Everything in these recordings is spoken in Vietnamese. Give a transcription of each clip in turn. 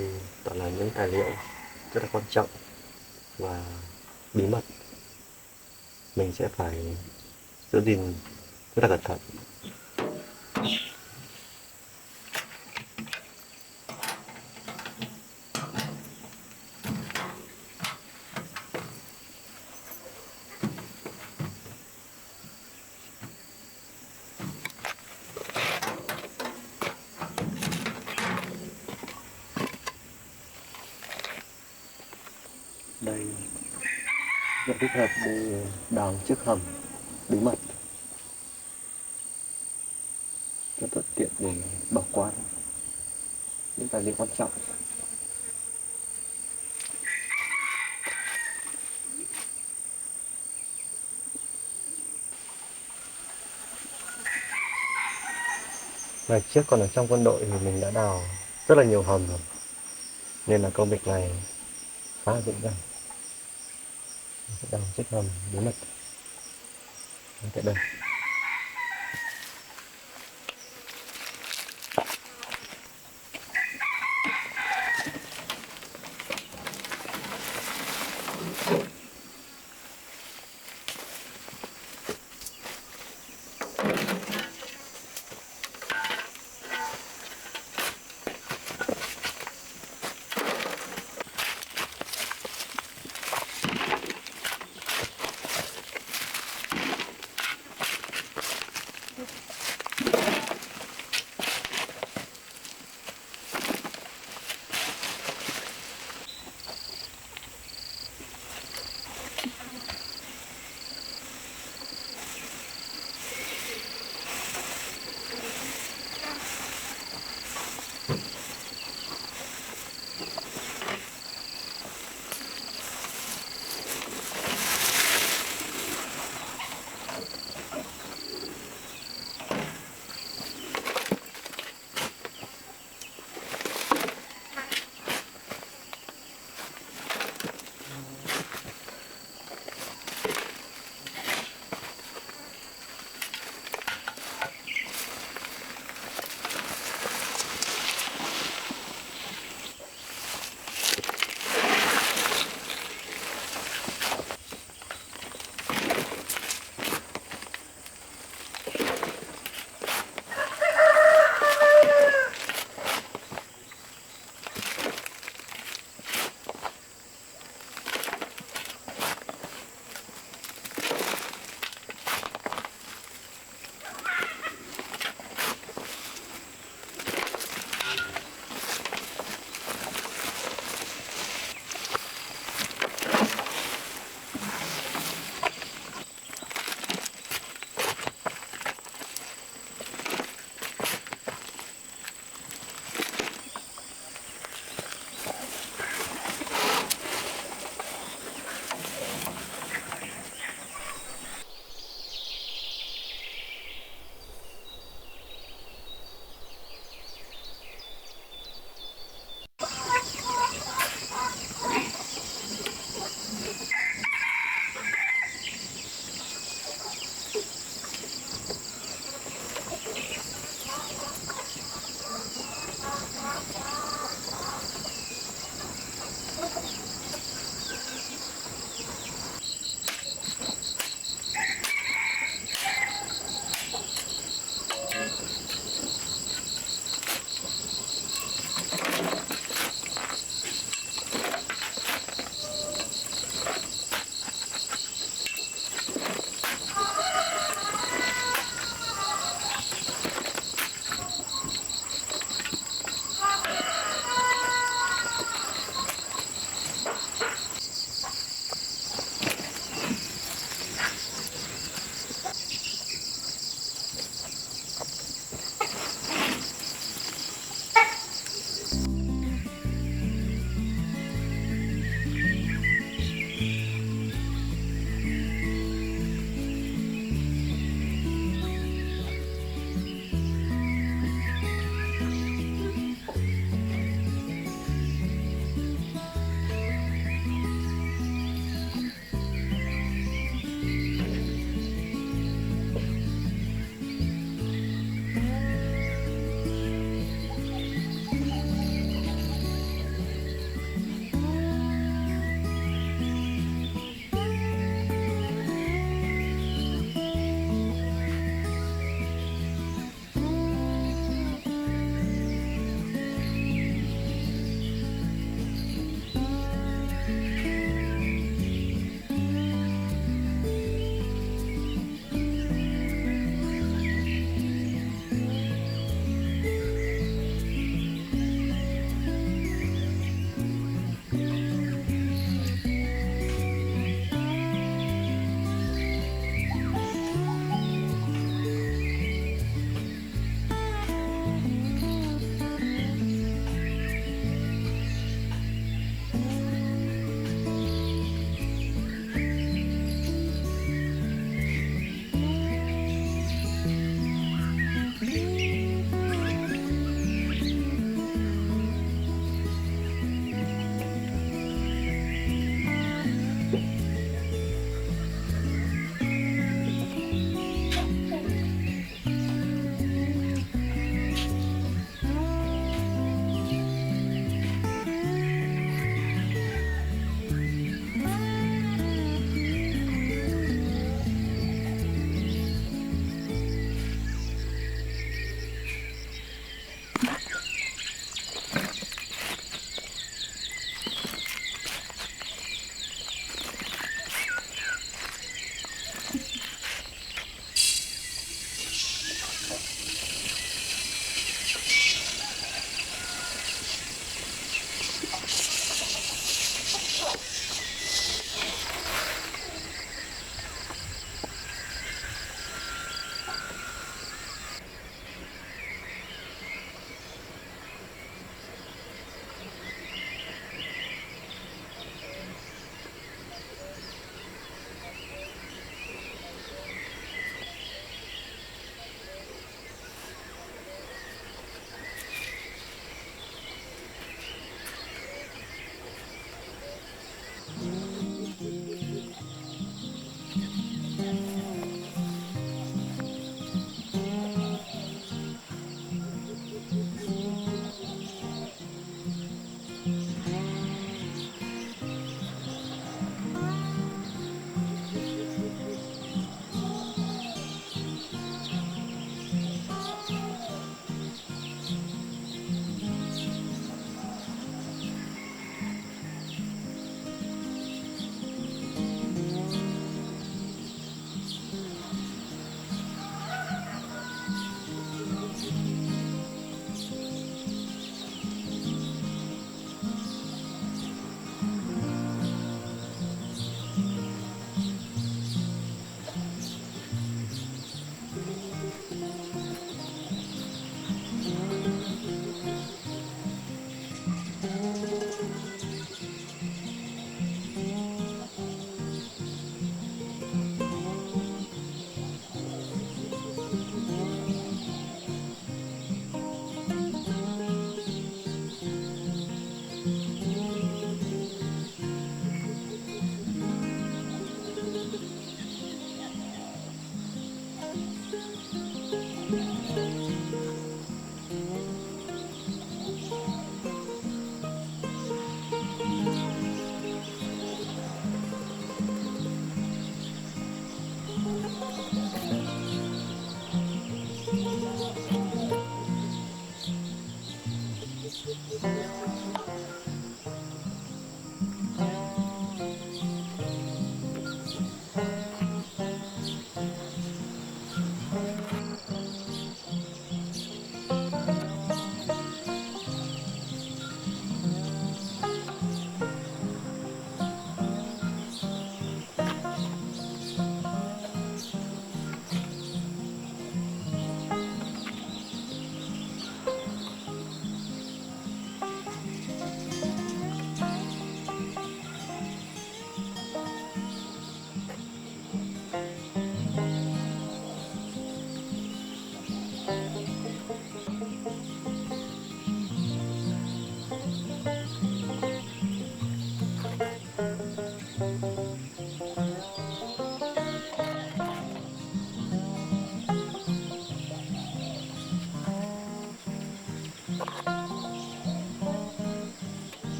đây toàn là những tài liệu rất là quan trọng và bí mật, mình sẽ phải giữ gìn rất là cẩn thận. Đây rất thích hợp để đào chiếc hầm bí mật, rất thuận tiện để bảo quản những tài liệu quan trọng. Ngày trước còn ở trong quân đội thì mình đã đào rất là nhiều hầm rồi, nên là công việc này khá là dễ dàng. Mình sẽ đào chiếc hầm bí mật tại đây.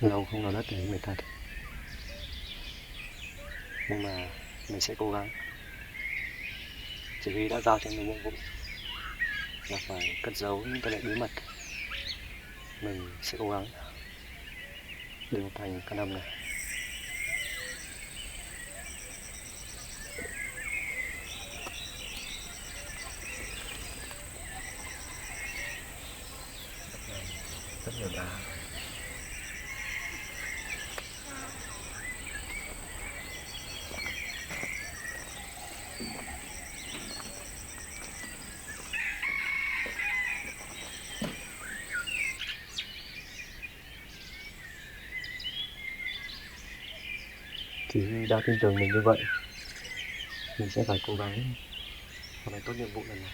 Lâu không đào đất để người ta, nhưng mà mình sẽ cố gắng. Chỉ huy đã giao cho mình nhiệm vụ là phải cất giấu những tài liệu bí mật. Mình sẽ cố gắng để hoàn thành căn hầm này. Rất nhiều đá. Chỉ huy đã tin tưởng mình như vậy, mình sẽ phải cố gắng hoàn thành tốt nhiệm vụ lần này.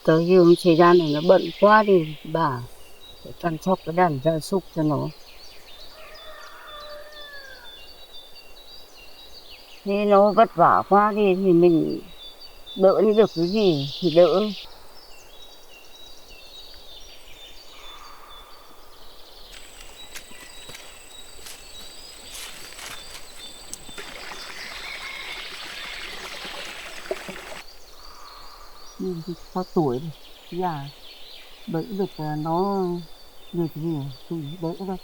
Tới giờ thời gian này nó bận quá thì bà phải chăm sóc cái đàn gia súc cho nó. Thế nó vất vả quá thì mình đỡ đi được cái gì thì đỡ. Mình thì có tuổi rồi, già, đỡ được nó được gì thì đỡ thôi.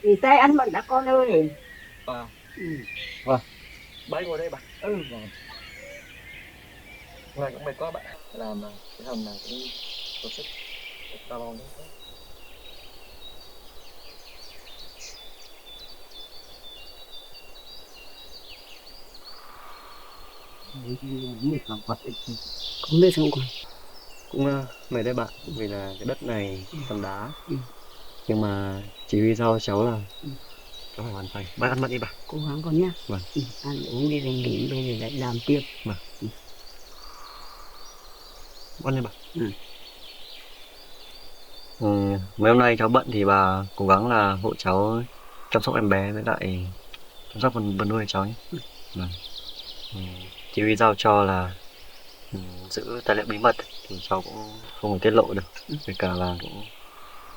Thì tay ăn bận đã con ơi. Vâng. Ừ. Vâng. Bà ngồi đây bà. Ừ. Vâng. Ngày cũng mệt quá bạn. Làm cái hầm này cũng có sức. Đau lòng đấy. Mệt lắm vật. Không biết không còn. Cũng mệt đấy bạn. Vì là cái đất này toàn đá. Ừ. Nhưng mà chỉ huy giao cháu là Ừ. cháu phải hoàn thành. Bạn ăn mặn đi bà. Cố gắng con nhá. Vâng. Ừ. Ăn uống đi rồi nghỉ bây giờ lại làm tiếp. Vâng. Ừ. Ăn đi bà. Ừ. Ừ, mấy hôm nay cháu bận thì bà cố gắng là hộ cháu chăm sóc em bé với lại chăm sóc vật nuôi cháu nhé. Ừ. Vâng. Ừ, chỉ huy giao cho là giữ tài liệu bí mật thì cháu cũng không thể tiết lộ được. Ừ. Với cả là cũng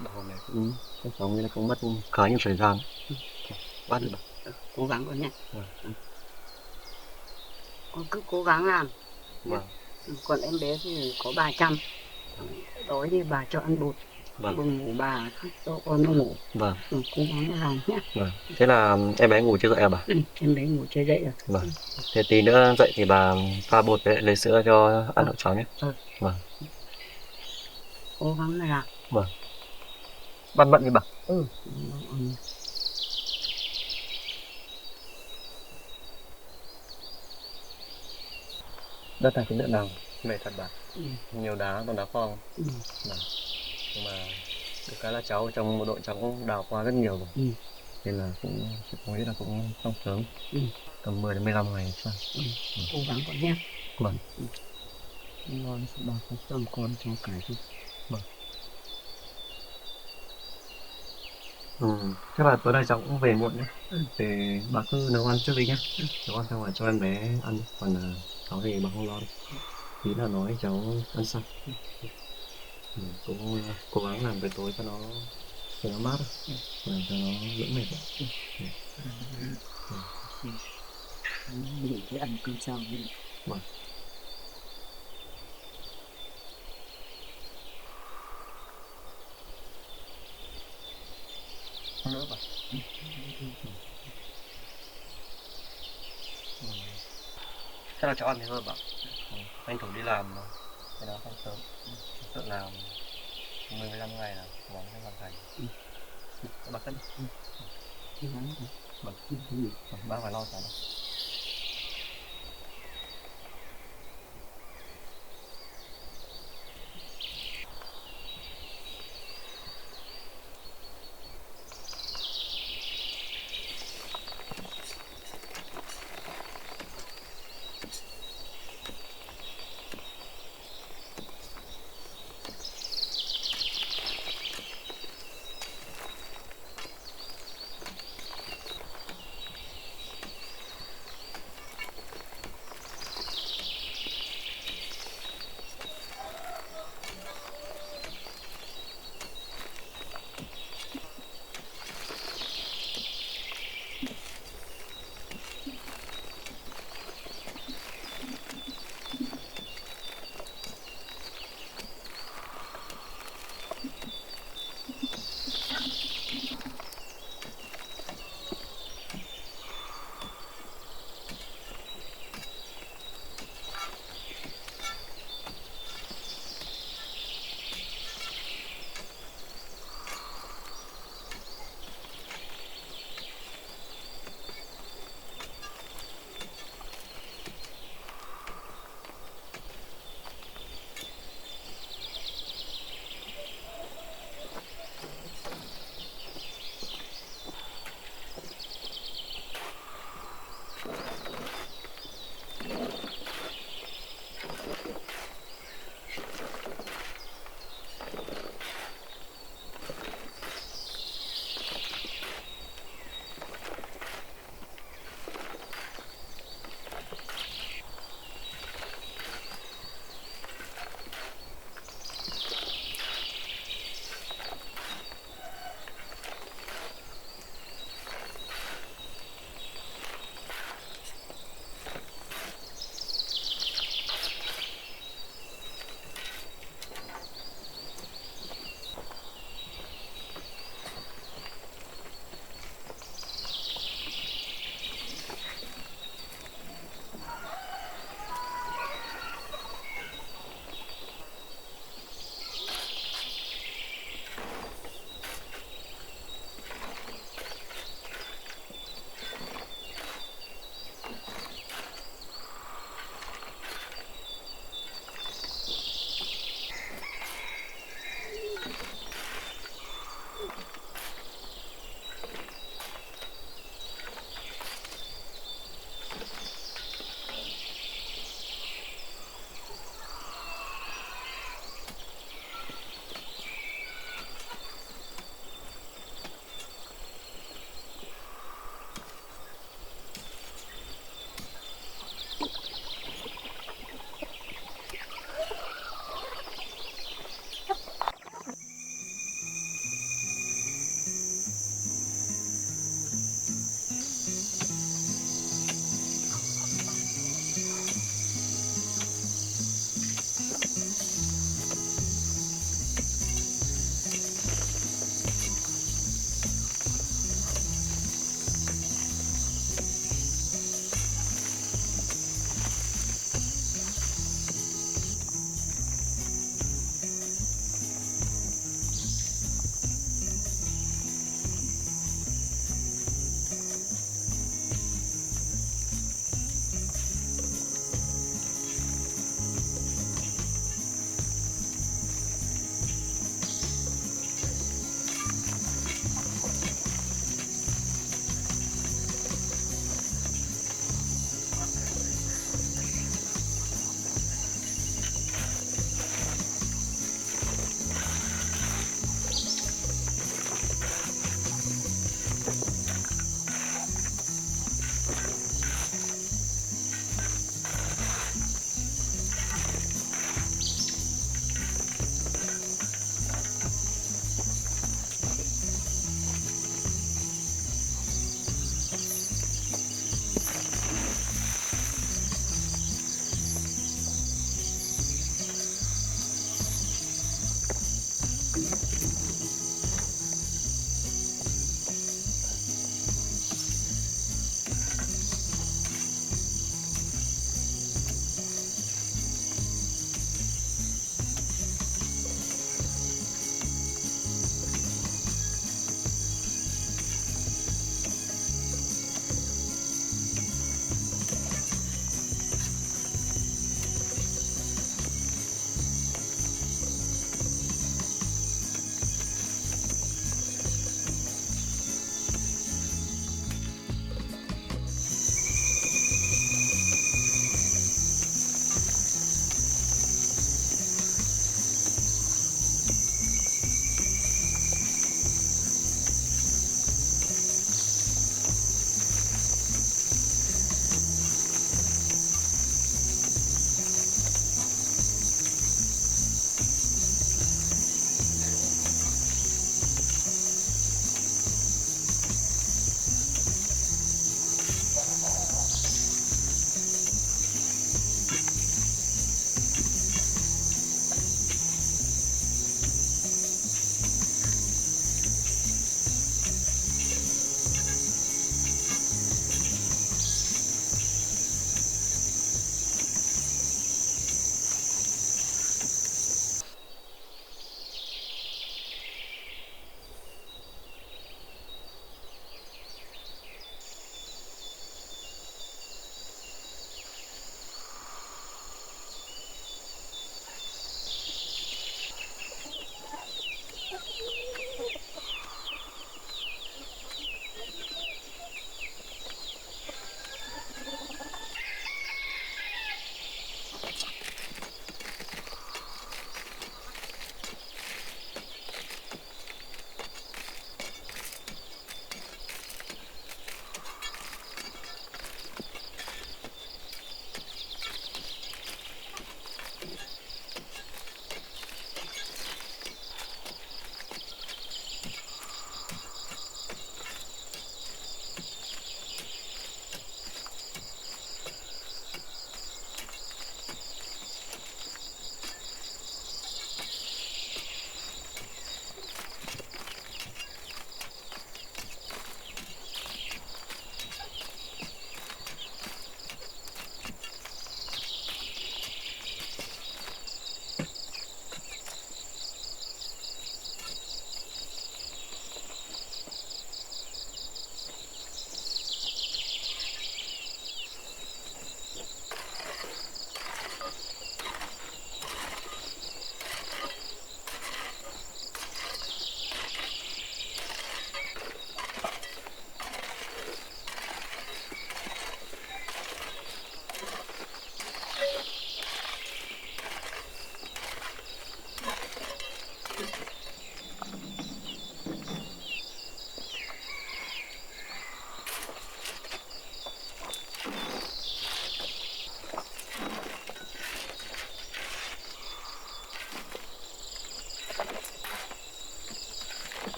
đầu này cũng chắc cháu nghĩ là cũng mất khá nhiều thời gian. Ừ. Bắt được bà. Ừ. Cố gắng con nhá. Vâng. Ừ. Con cứ cố gắng làm nhá. Vâng. Ừ. Còn em bé thì có 300. Tối thì bà cho ăn bột. Vâng. Buồn ngủ bà cho con nó ngủ. Vâng. Ừ. Cố gắng làm nhá. Vâng. Thế là em bé ngủ chưa dậy à bà? Ừ. Em bé ngủ chơi dậy rồi. Vâng. Ừ. Thế tí nữa dậy thì bà pha bột với lại lấy sữa cho ăn hộ cháu nhé. Ừ. Vâng. Cố gắng là làm. Vâng. Bận bận đi bà. Ừ. Ừ. Đất này cũng đợt nào mệt thật bà. Ừ. Nhiều đá toàn đá phong. Ừ. Vâng. Nhưng mà được cái là cháu trong một đội cháu cũng đào qua rất nhiều rồi. Ừ. Nên là cũng chị cũng nghĩ là cũng xong sớm. Ừ. Tầm 10 đến 15 ngày sao. Ừ. Cố gắng con nhé. Vâng. Ừ. Ngon bà có chồng con cho cái gì. Vâng. Ừ. Thế là tối nay cháu cũng về muộn nhé. Ừ. Thì bà cứ nấu ăn trước đi nhé. Nấu ăn xong rồi cho em bé ăn. Còn cháu thì bà không lo đâu. Tí là nói cháu ăn xong. Ừ. Cũng cố gắng làm buổi tối cho nó mát. Ừ. Làm cho nó đỡ mệt. Ừ. Ừ. Ừ. Nghỉ cái ăn cơm xong đi. Vâng. Không nữa bà. Ừ. Ừ. Chắc là cháu ăn thế thôi bà. Ừ. Anh thủ đi làm mà. Cái đó xong sớm. Tự làm 10-15 ngày là cố gắng sẽ hoàn thành. Ừ. Các bà cất đi. Ừ. Cố gắng con. Vâng. Ừ. Ừ. Vâng. Ba phải lo cháu đâu.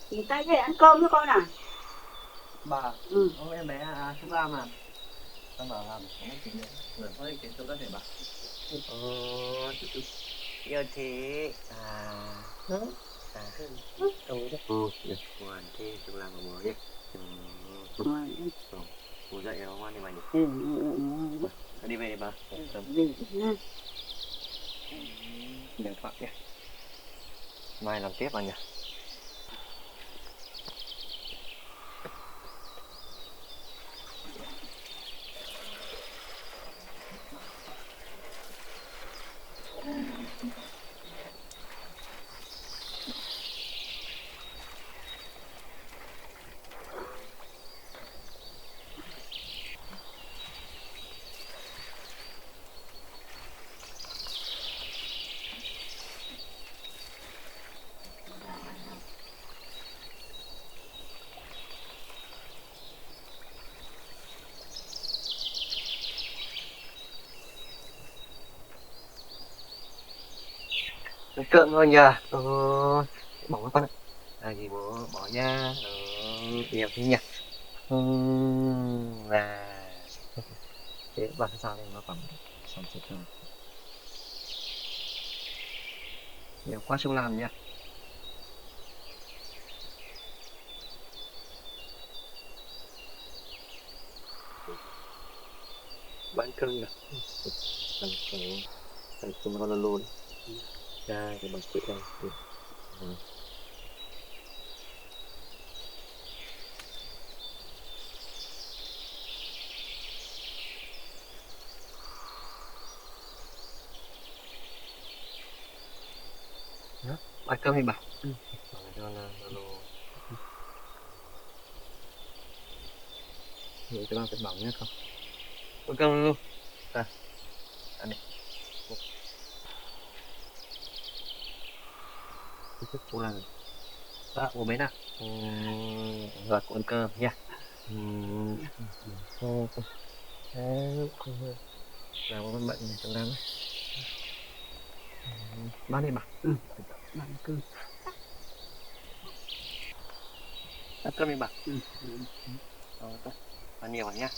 Thì tay về ăn cơm với con à? Bà, Ừ. hôm em bé Trúc Lam à? Con bảo làm có mấy chuyện nữa. Lần tới cái chỗ đó để bà. Yêu thế. Ừ. Ngoan thế Trúc Lam của bố nhé. Ngoan. Bố dậy nó ngoan đi bà nhỉ? Ngoan. Đi về đi bà. Về nha. Điện thoại nhé. Mai làm tiếp bà nhỉ? Cượng thôi nhờ. Bỏ qua con ạ. Gì bố bỏ nha. Yêu thế nhỉ? Là thế bà sao đây nó còn xong chết rồi. Nhiều quá Trúc Lam nha. Bán cưng nè. Thằng chúng con luôn. Ra cái bằng chữ đây. Bán cơm đi bà. Cho nó lô. Để cho nó phải bỏng nhé không? Bán cơm luôn. Ăn đi. Cái thức Trúc Lam. Ủa mấy nào? Rồi cô ăn cơm nha. Làm con bệnh trong đám ấy. Bán đi bà. Bạn cứ Ăn cơm đi bà. ừ. Rồi, tốt. Ăn nhiều nhá.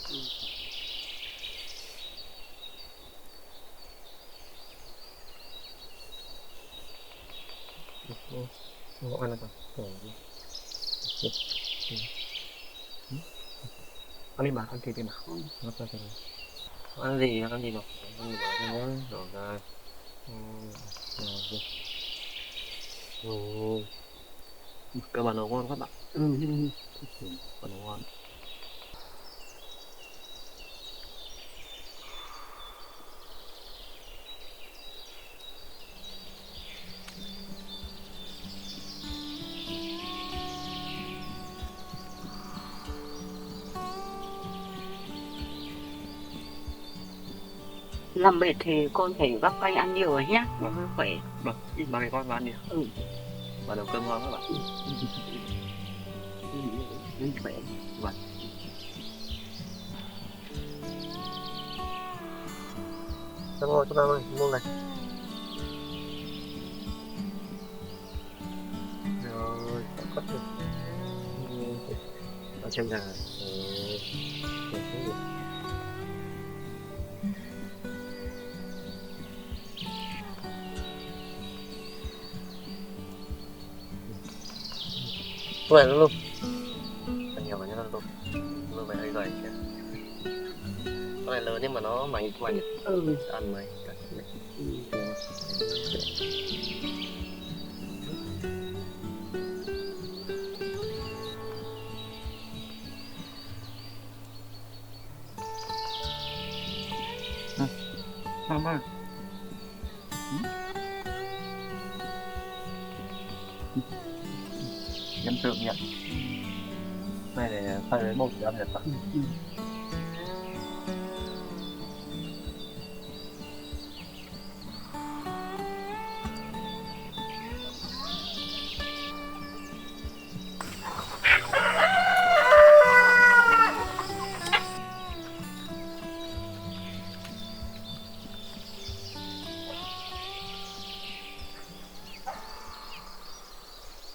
Không ăn được bà. Ăn đi bà, ăn thịt đi bà. Nó cho thằng ăn gì mà ăn gì mà nhớ rồi rồi. Rồi. Cơ bản ngon các bạn. Cơ bản ngon. Làm mệt thì con phải vắt canh ăn nhiều rồi nhá, nó hơi khỏe. Vâng, ba mẹ con bán đi. Ừ. Và nấu cơm ngon các bạn. Nên khỏe. Vâng. Xong rồi, chúng ta ơi, mua này. Rồi, có được. Ăn xem gà. Quên luôn. Ăn nhiều vào nhá luôn. Luôn phải hơi gầy chứ. Con này lớn nhưng mà nó mảnh mảnh. Ăn mày. Mama. Nhâm thượng nhỉ. Này để phay với bột ra được.